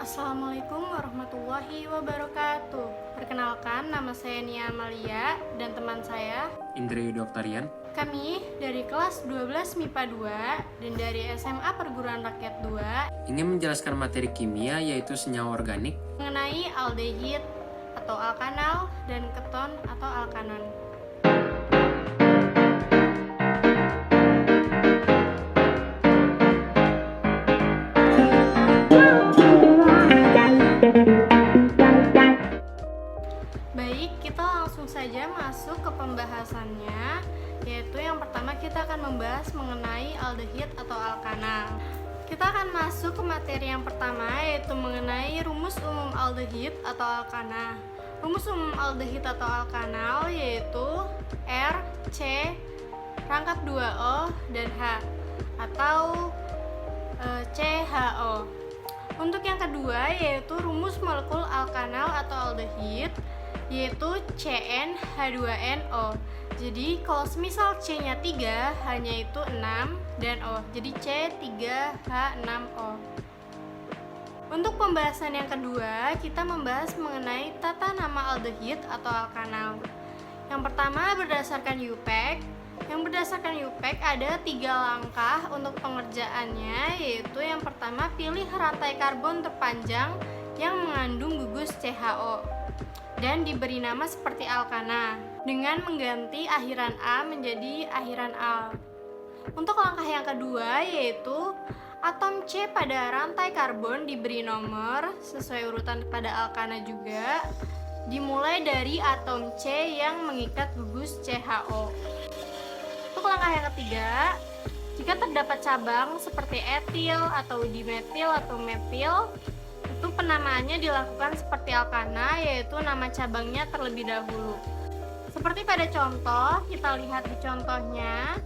Assalamualaikum warahmatullahi wabarakatuh. Perkenalkan, nama saya Nia Amalia dan teman saya Indri Oktarian. Kami dari kelas 12 MIPA 2 dan dari SMA Perguruan Rakyat 2 ingin menjelaskan materi kimia yaitu senyawa organik mengenai aldehid atau alkanal dan keton atau alkanon. Baik, kita langsung saja masuk ke pembahasannya, yaitu yang pertama kita akan membahas mengenai aldehid atau alkanal. Kita akan masuk ke materi yang pertama, yaitu mengenai rumus umum aldehid atau alkanal. Rumus umum aldehid atau alkanal yaitu R, C, rangkap 2O, dan H atau CHO. Untuk yang kedua yaitu rumus molekul alkanal atau aldehid yaitu CnH2nO. Jadi kalau semisal C-nya 3 hanya itu 6 dan O. Jadi C3H6O. Untuk pembahasan yang kedua, kita membahas mengenai tata nama aldehid atau alkanal. Yang pertama berdasarkan UPAC. Yang berdasarkan UPAC ada 3 langkah untuk pengerjaannya, yaitu yang pertama pilih rantai karbon terpanjang yang mengandung gugus CHO dan diberi nama seperti alkana dengan mengganti akhiran A menjadi akhiran al. Untuk langkah yang kedua yaitu atom C pada rantai karbon diberi nomor sesuai urutan pada alkana juga, dimulai dari atom C yang mengikat gugus CHO. Untuk langkah yang ketiga, jika terdapat cabang seperti etil atau dimetil atau metil, itu penamaannya dilakukan seperti alkana, yaitu nama cabangnya terlebih dahulu. Seperti pada contoh, kita lihat di contohnya,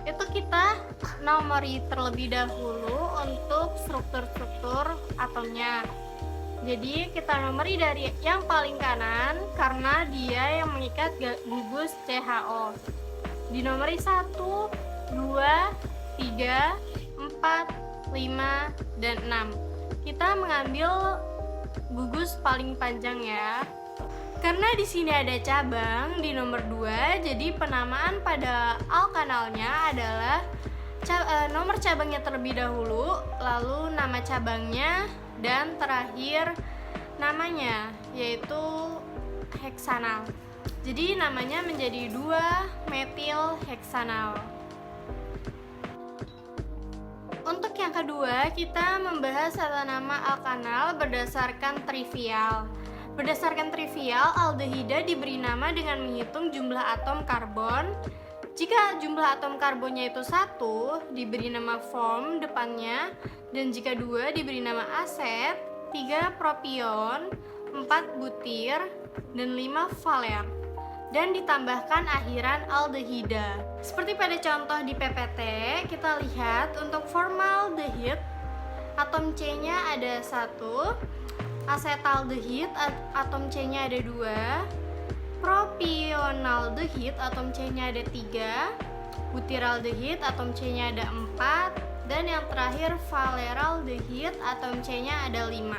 itu kita nomori terlebih dahulu untuk struktur-struktur atomnya. Jadi kita nomori dari yang paling kanan karena dia yang mengikat gugus CHO. Di nomori 1, 2, 3, 4, 5, dan 6. Kita mengambil gugus paling panjang ya. Karena di sini ada cabang di nomor 2, jadi penamaan pada alkanalnya adalah nomor cabangnya terlebih dahulu, lalu nama cabangnya, dan terakhir namanya, yaitu heksanal. Jadi namanya menjadi 2-metil heksanal. Untuk yang kedua, kita membahas tata nama alkanal berdasarkan trivial. Berdasarkan trivial, aldehida diberi nama dengan menghitung jumlah atom karbon. Jika jumlah atom karbonnya itu 1, diberi nama form depannya, dan jika 2 diberi nama aset, 3 propion, 4 butir, dan 5 valer, dan ditambahkan akhiran aldehida. Seperti pada contoh di PPT, kita lihat untuk formaldehid, atom C-nya ada 1, asetaldehid, atom C-nya ada 2, propionaldehid, atom C-nya ada 3, butiraldehid, atom C-nya ada 4, dan yang terakhir valeraldehid, atom C-nya ada 5.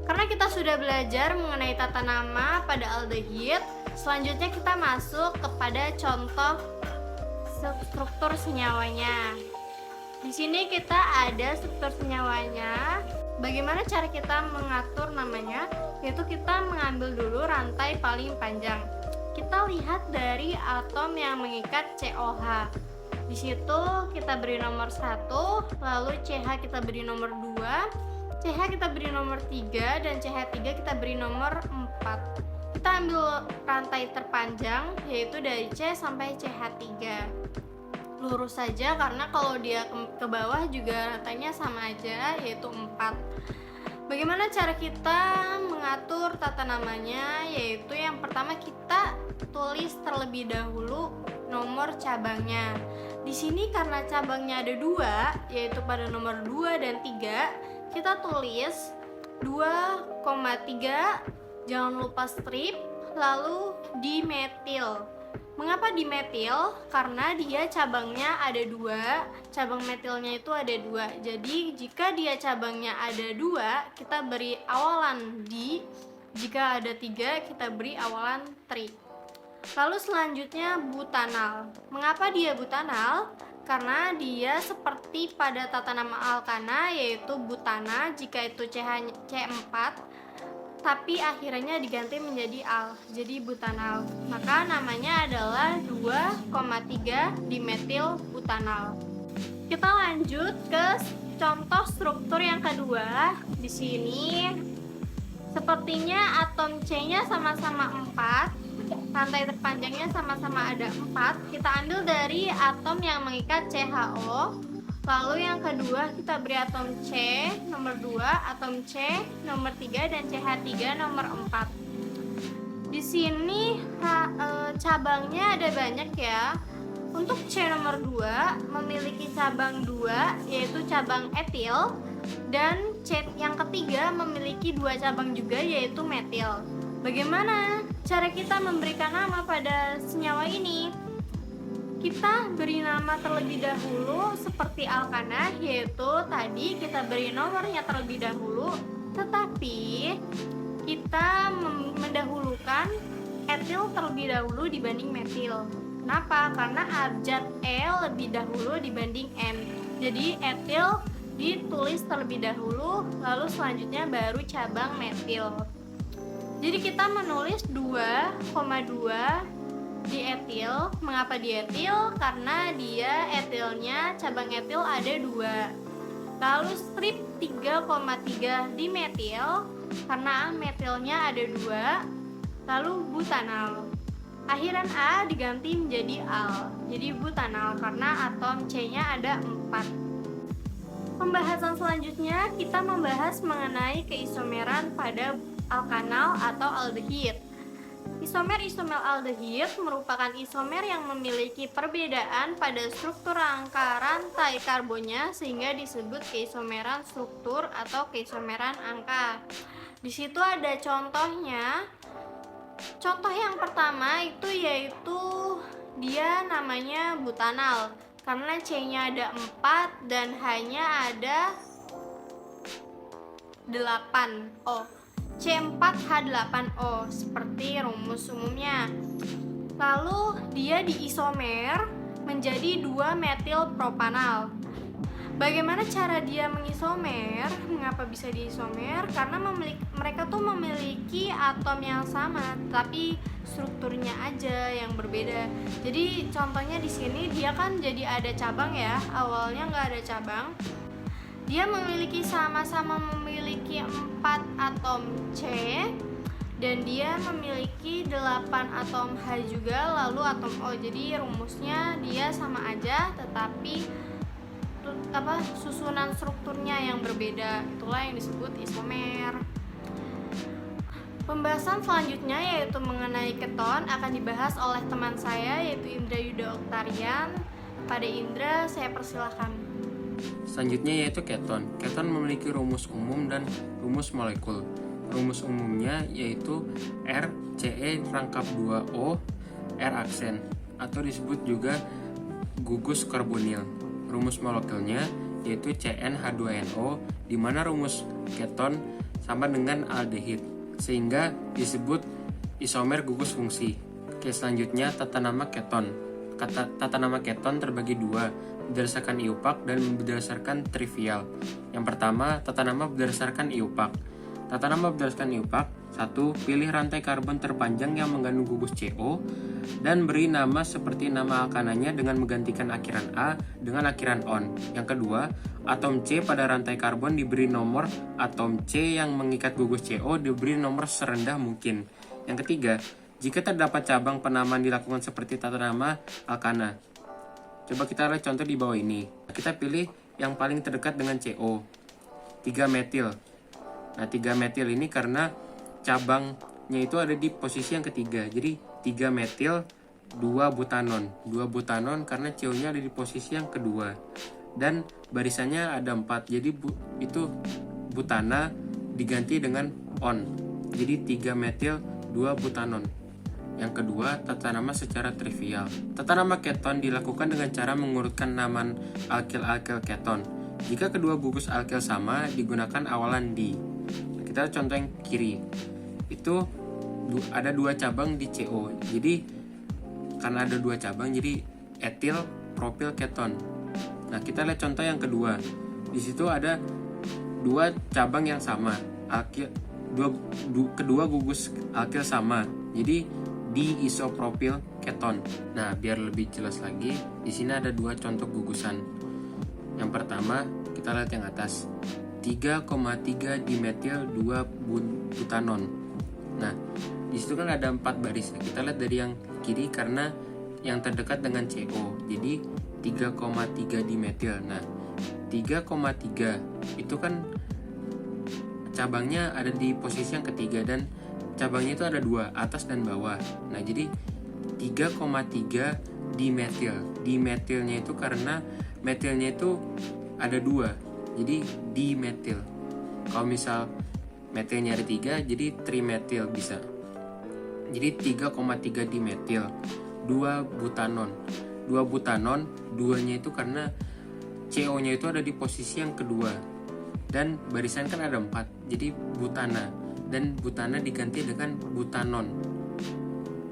Karena kita sudah belajar mengenai tata nama pada aldehid, selanjutnya kita masuk kepada contoh struktur senyawanya. Di sini kita ada struktur senyawanya. Bagaimana cara kita mengatur namanya? Yaitu kita mengambil dulu rantai paling panjang. Kita lihat dari atom yang mengikat COH. Di situ kita beri nomor 1, lalu CH kita beri nomor 2, CH kita beri nomor 3, dan CH3 kita beri nomor 4. Kita ambil rantai terpanjang, yaitu dari C sampai CH3. Lurus saja karena kalau dia ke bawah juga rantainya sama aja, yaitu 4. Bagaimana cara kita mengatur tata namanya? Yaitu yang pertama kita tulis terlebih dahulu nomor cabangnya. Di sini karena cabangnya ada 2, yaitu pada nomor 2 dan 3, kita tulis 2,3, jangan lupa strip, lalu dimetil. Mengapa dimetil? Karena dia cabangnya ada dua, cabang metilnya itu ada dua. Jadi jika dia cabangnya ada dua, kita beri awalan di. Jika ada tiga, kita beri awalan tri. Lalu selanjutnya butanal. Mengapa dia butanal? Karena dia seperti pada tata nama alkana, yaitu butana jika itu C4, tapi akhirnya diganti menjadi al, jadi butanal. Maka namanya adalah 2,3 dimetil butanal. Kita lanjut ke contoh struktur yang kedua. Di sini sepertinya atom C-nya sama-sama 4, rantai terpanjangnya sama-sama ada 4. Kita ambil dari atom yang mengikat CHO. Lalu yang kedua kita beri atom C nomor 2, atom C nomor 3, dan CH3 nomor 4. Di sini cabangnya ada banyak ya. Untuk C nomor 2 memiliki cabang 2, yaitu cabang etil, dan C yang ketiga memiliki 2 cabang juga, yaitu metil. Bagaimana cara kita memberikan nama pada senyawa ini? Kita beri nama terlebih dahulu seperti alkana, yaitu tadi kita beri nomornya terlebih dahulu, tetapi kita mendahulukan etil terlebih dahulu dibanding metil. Kenapa? Karena abjad E lebih dahulu dibanding M. Jadi etil ditulis terlebih dahulu, lalu selanjutnya baru cabang metil. Jadi kita menulis 2,2 dietil. Mengapa dietil? Karena dia etilnya, cabang etil ada 2. Lalu strip 3,3 dimetil karena metilnya ada 2. Lalu butanal. Akhiran A diganti menjadi al. Jadi butanal karena atom C-nya ada 4. Pembahasan selanjutnya kita membahas mengenai keisomeran pada alkanal atau aldehid. Isomer aldehid merupakan isomer yang memiliki perbedaan pada struktur rangka rantai karbonnya sehingga disebut keisomeran struktur atau keisomeran angka. Di situ ada contohnya. Contoh yang pertama itu yaitu dia namanya butanal karena C-nya ada 4 dan hanya ada 8O. C4H8O seperti rumus umumnya. Lalu dia diisomer menjadi 2 metil propanal. Bagaimana cara dia mengisomer? Mengapa bisa diisomer? Karena mereka tuh memiliki atom yang sama, tapi strukturnya aja yang berbeda. Jadi contohnya di sini dia kan jadi ada cabang ya. Awalnya nggak ada cabang. Dia sama-sama memiliki 4 atom C dan dia memiliki 8 atom H juga, lalu atom O. Jadi rumusnya dia sama aja tetapi susunan strukturnya yang berbeda. Itulah yang disebut isomer. Pembahasan selanjutnya yaitu mengenai keton akan dibahas oleh teman saya yaitu Indra Yuda Oktarian. Pada Indra saya persilahkan. Selanjutnya yaitu keton. Keton memiliki rumus umum dan rumus molekul. Rumus umumnya yaitu RCe rangkap 2O R aksen atau disebut juga gugus karbonil. Rumus molekulnya yaitu CnH2nO di mana rumus keton sama dengan aldehid sehingga disebut isomer gugus fungsi. Oke, selanjutnya tata nama keton. Tata nama keton terbagi 2 berdasarkan IUPAC dan berdasarkan trivial. Yang pertama, tata nama berdasarkan IUPAC. Tata nama berdasarkan IUPAC. 1. Pilih rantai karbon terpanjang yang mengandung gugus CO dan beri nama seperti nama alkananya dengan menggantikan akhiran A dengan akhiran on. Yang kedua, atom C pada rantai karbon diberi nomor, atom C yang mengikat gugus CO diberi nomor serendah mungkin. Yang ketiga, jika terdapat cabang penamaan dilakukan seperti tata nama alkana. Coba kita lihat contoh di bawah ini. Kita pilih yang paling terdekat dengan CO, 3 metil. Nah, 3 metil ini karena cabangnya itu ada di posisi yang ketiga. Jadi 3 metil 2 butanon. 2 butanon karena CO-nya ada di posisi yang kedua. Dan barisannya ada 4. Jadi itu butana diganti dengan on. Jadi 3 metil 2 butanon. Yang kedua, tata nama secara trivial. Tata nama keton dilakukan dengan cara mengurutkan nama alkil-alkil keton. Jika kedua gugus alkil sama, digunakan awalan di. Kita contoh yang kiri. Itu ada 2 cabang di CO. Jadi karena ada 2 cabang, jadi etil, propil, keton. Nah, kita lihat contoh yang kedua. Di situ ada 2 cabang yang sama, alkil, kedua gugus alkil sama. Jadi diisopropil keton. Nah, biar lebih jelas lagi, di sini ada 2 contoh gugusan. Yang pertama, kita lihat yang atas. 3,3 dimetil 2 butanon. Nah, di situ kan ada 4 baris. Kita lihat dari yang kiri karena yang terdekat dengan CO. Jadi 3,3 dimetil. Nah, 3,3 itu kan cabangnya ada di posisi yang ketiga dan cabangnya itu ada 2, atas dan bawah. Nah, jadi 3,3 dimetil. Dimetilnya itu karena metilnya itu ada 2, jadi dimetil. Kalau misal metilnya ada 3, jadi trimetil bisa. Jadi 3,3 dimetil 2 butanon. 2 butanon, 2-nya itu karena CO-nya itu ada di posisi yang kedua. Dan barisan kan ada 4, jadi butana. Dan butana diganti dengan butanon.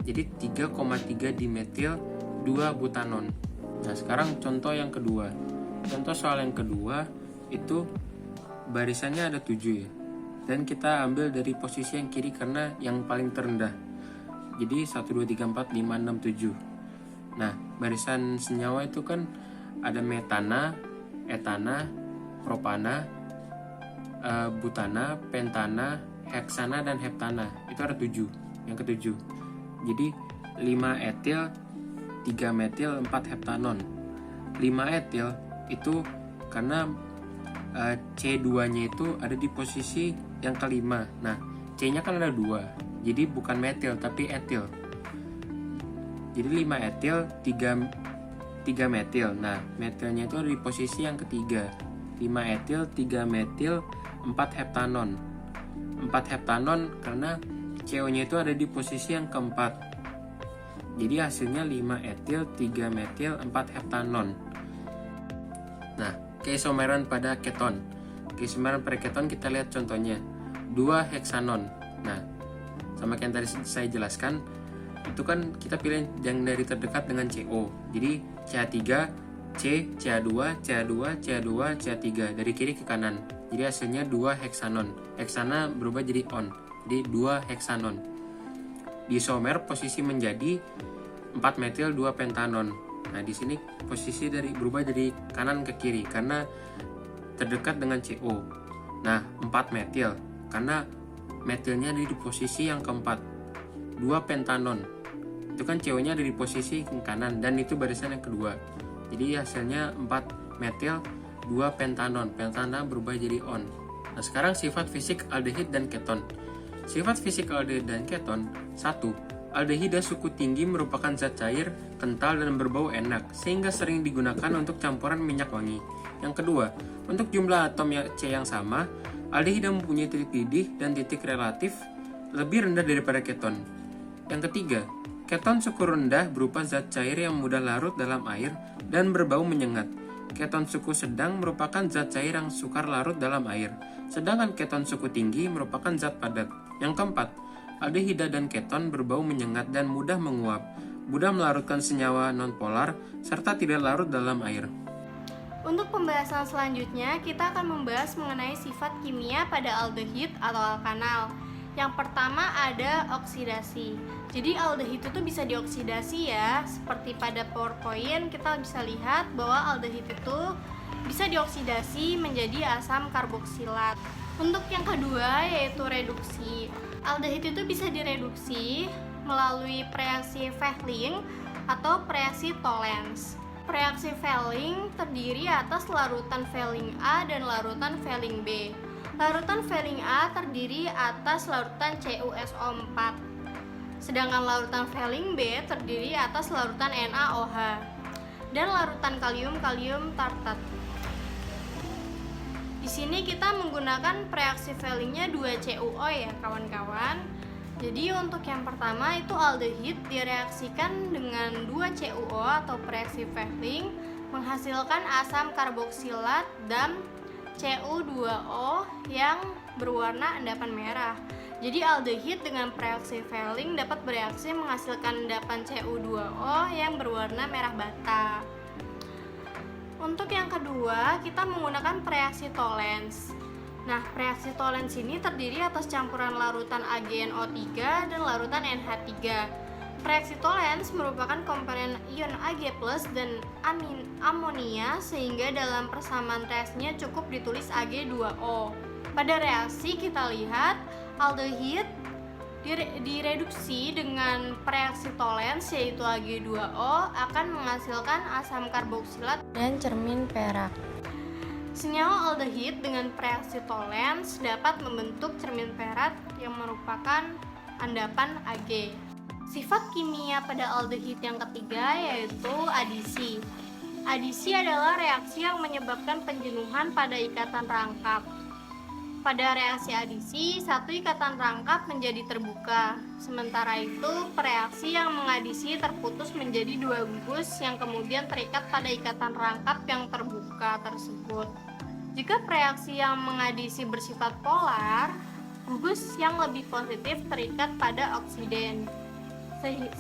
Jadi 3,3 dimetil 2 butanon. Nah, sekarang contoh yang kedua. Contoh soal yang kedua itu barisannya ada 7 ya. Dan kita ambil dari posisi yang kiri karena yang paling terendah. Jadi 1, 2, 3, 4, 5, 6, 7. Nah, barisan senyawa itu kan ada metana, etana, propana, butana, pentana, heksana, dan heptana. Itu ada 7, yang ke-7. Jadi 5 etil, 3 metil, 4 heptanon. 5 etil itu karena C2-nya itu ada di posisi yang kelima. Nah, C-nya kan ada 2, jadi bukan metil tapi etil. Jadi 5 etil, 3 metil. Nah, metilnya itu ada di posisi yang ketiga. 5 etil, 3 metil, 4 heptanon. 4 heptanon karena CO-nya itu ada di posisi yang keempat. Jadi hasilnya 5 etil, 3 metil, 4 heptanon. Nah, keisomeran pada keton. Keisomeran pada keton kita lihat contohnya. 2 heksanon. Nah, sama kayak yang tadi saya jelaskan, itu kan kita pilih yang dari terdekat dengan CO. Jadi CH3, C, CH2, CH2, CH2, CH3 dari kiri ke kanan. Jadi hasilnya 2 heksanon. Heksana berubah jadi on. Jadi 2 heksanon. Di isomer posisi menjadi 4 metil 2 pentanon. Nah, di sini posisi berubah dari kanan ke kiri karena terdekat dengan CO. Nah, 4 metil karena metilnya ada di posisi yang keempat. 2 pentanon. Itu kan CO-nya ada di posisi kanan dan itu barisan yang kedua. Jadi hasilnya 4 metil 2 pentanon. Pentana berubah jadi on. Nah, sekarang sifat fisik aldehid dan keton. Sifat fisik aldehid dan keton. 1. Aldehida suku tinggi merupakan zat cair, kental dan berbau enak sehingga sering digunakan untuk campuran minyak wangi. Yang kedua, untuk jumlah atom C yang sama, aldehida mempunyai titik didih dan titik relatif lebih rendah daripada keton. Yang ketiga, keton suku rendah berupa zat cair yang mudah larut dalam air dan berbau menyengat. Keton suku sedang merupakan zat cair yang sukar larut dalam air, sedangkan keton suku tinggi merupakan zat padat. Yang keempat, aldehida dan keton berbau menyengat dan mudah menguap, mudah melarutkan senyawa nonpolar, serta tidak larut dalam air. Untuk pembahasan selanjutnya, kita akan membahas mengenai sifat kimia pada aldehid atau alkanal. Yang pertama ada oksidasi. Jadi aldehid itu bisa dioksidasi ya. Seperti pada PowerPoint kita bisa lihat bahwa aldehid itu bisa dioksidasi menjadi asam karboksilat. Untuk yang kedua yaitu reduksi. Aldehid itu bisa direduksi melalui reaksi Fehling atau reaksi Tollens. Reaksi Fehling terdiri atas larutan Fehling A dan larutan Fehling B. Larutan Fehling A terdiri atas larutan CuSO4. Sedangkan larutan Fehling B terdiri atas larutan NaOH dan larutan kalium tartat. Di sini kita menggunakan reaksi Fehlingnya 2CuO ya kawan-kawan. Jadi untuk yang pertama itu aldehid direaksikan dengan 2 CuO atau reaksi Fehling menghasilkan asam karboksilat dan Cu2O yang berwarna endapan merah. Jadi aldehid dengan reaksi Fehling dapat bereaksi menghasilkan endapan Cu2O yang berwarna merah bata. Untuk yang kedua, kita menggunakan reaksi Tollens. Nah, reaksi Tollens ini terdiri atas campuran larutan AgNO3 dan larutan NH3. Reaksi Tollens merupakan komponen ion Ag+ dan amonia sehingga dalam persamaan reaksinya cukup ditulis Ag2O. Pada reaksi kita lihat aldehid direduksi dengan reaksi Tollens yaitu Ag2O akan menghasilkan asam karboksilat dan cermin perak. Senyawa aldehid dengan reaksi Tollens dapat membentuk cermin perak yang merupakan endapan Ag. Sifat kimia pada aldehid yang ketiga yaitu adisi. Adisi adalah reaksi yang menyebabkan penjenuhan pada ikatan rangkap. Pada reaksi adisi, satu ikatan rangkap menjadi terbuka. Sementara itu, reaksi yang mengadisi terputus menjadi 2 gugus yang kemudian terikat pada ikatan rangkap yang terbuka tersebut. Jika reaksi yang mengadisi bersifat polar, gugus yang lebih positif terikat pada oksiden,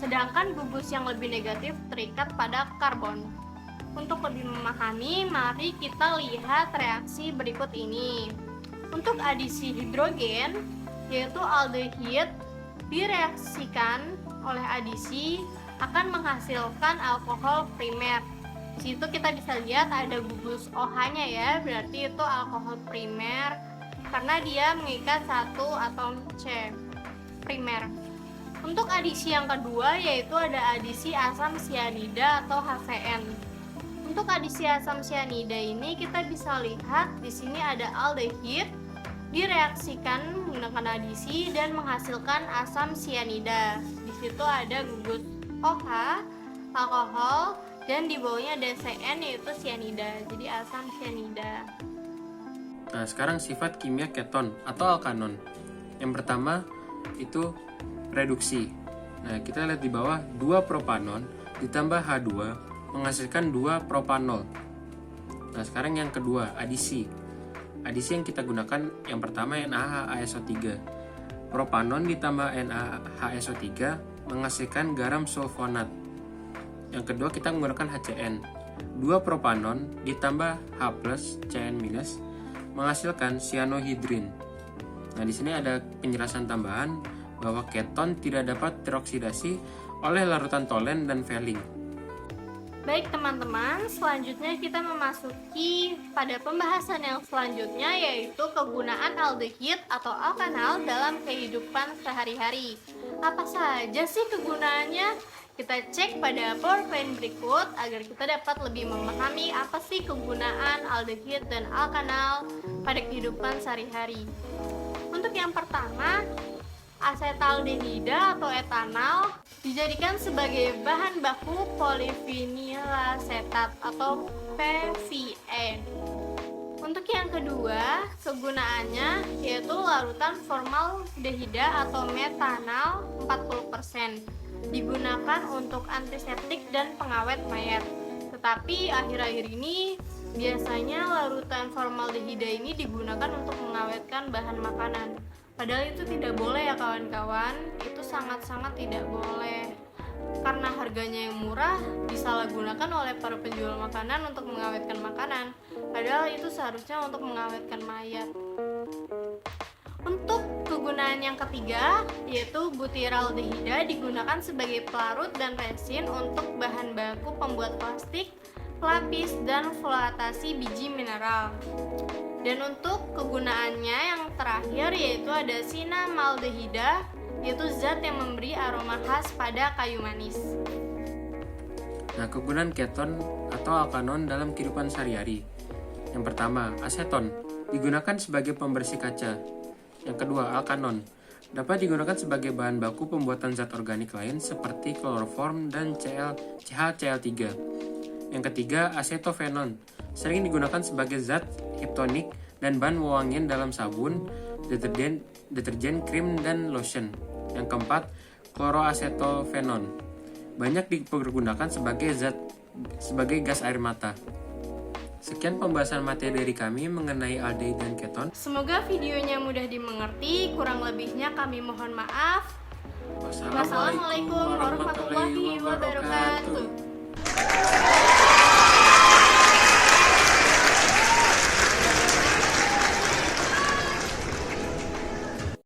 sedangkan gugus yang lebih negatif terikat pada karbon. Untuk lebih memahami, mari kita lihat reaksi berikut ini. Untuk adisi hidrogen, yaitu aldehid direaksikan oleh adisi akan menghasilkan alkohol primer. Di situ kita bisa lihat ada gugus OH-nya ya, berarti itu alkohol primer karena dia mengikat satu atom C primer. Untuk adisi yang kedua yaitu ada adisi asam sianida atau HCN. Untuk adisi asam sianida ini kita bisa lihat di sini ada aldehid direaksikan menggunakan adisi dan menghasilkan asam sianida. Di situ ada gugus OH, alkohol, dan di bawahnya ada CN yaitu sianida. Jadi asam sianida. Nah, sekarang sifat kimia keton atau alkanon. Yang pertama itu reduksi. Nah, kita lihat di bawah 2 propanon ditambah H2 menghasilkan 2 propanol. Nah, sekarang yang kedua, adisi. Adisi yang kita gunakan yang pertama NaHHSO3. Propanon ditambah NaHSO3 menghasilkan garam sulfonat. Yang kedua kita menggunakan HCN. 2 propanon ditambah H+ CN- menghasilkan cyanohidrin. Nah, di sini ada penjelasan tambahan bahwa keton tidak dapat teroksidasi oleh larutan Tollens dan Fehling. Baik teman-teman, selanjutnya kita memasuki pada pembahasan yang selanjutnya yaitu kegunaan aldehid atau alkanal dalam kehidupan sehari-hari. Apa saja sih kegunaannya? Kita cek pada PowerPoint berikut agar kita dapat lebih memahami apa sih kegunaan aldehid dan alkanal pada kehidupan sehari-hari. Untuk yang pertama, asetaldehida atau etanol dijadikan sebagai bahan baku polivinilasetat atau PVA. Untuk yang kedua, kegunaannya yaitu larutan formaldehida atau metanol 40%. Digunakan untuk antiseptik dan pengawet mayat. Tetapi akhir-akhir ini biasanya larutan formaldehida ini digunakan untuk mengawetkan bahan makanan. Padahal itu tidak boleh ya kawan-kawan, itu sangat-sangat tidak boleh. Karena harganya yang murah, disalahgunakan oleh para penjual makanan untuk mengawetkan makanan. Padahal itu seharusnya untuk mengawetkan mayat. Untuk kegunaan yang ketiga, yaitu butyraldehida digunakan sebagai pelarut dan resin untuk bahan baku pembuat plastik, pelapis, dan floatasi biji mineral. Dan untuk kegunaannya yang terakhir yaitu ada cinamaldehida, yaitu zat yang memberi aroma khas pada kayu manis. Nah, kegunaan keton atau alkanon dalam kehidupan sehari-hari. Yang pertama, aseton digunakan sebagai pembersih kaca. Yang kedua, alkanon dapat digunakan sebagai bahan baku pembuatan zat organik lain seperti kloroform dan CHCl3. Yang ketiga, asetofenon sering digunakan sebagai zat hiptonik dan bahan wewangian dalam sabun, deterjen, krim, dan lotion. Yang keempat, kloroasetofenon. Banyak dipergunakan sebagai gas air mata. Sekian pembahasan materi dari kami mengenai aldehid dan keton. Semoga videonya mudah dimengerti, kurang lebihnya kami mohon maaf. Wassalamualaikum warahmatullahi wabarakatuh.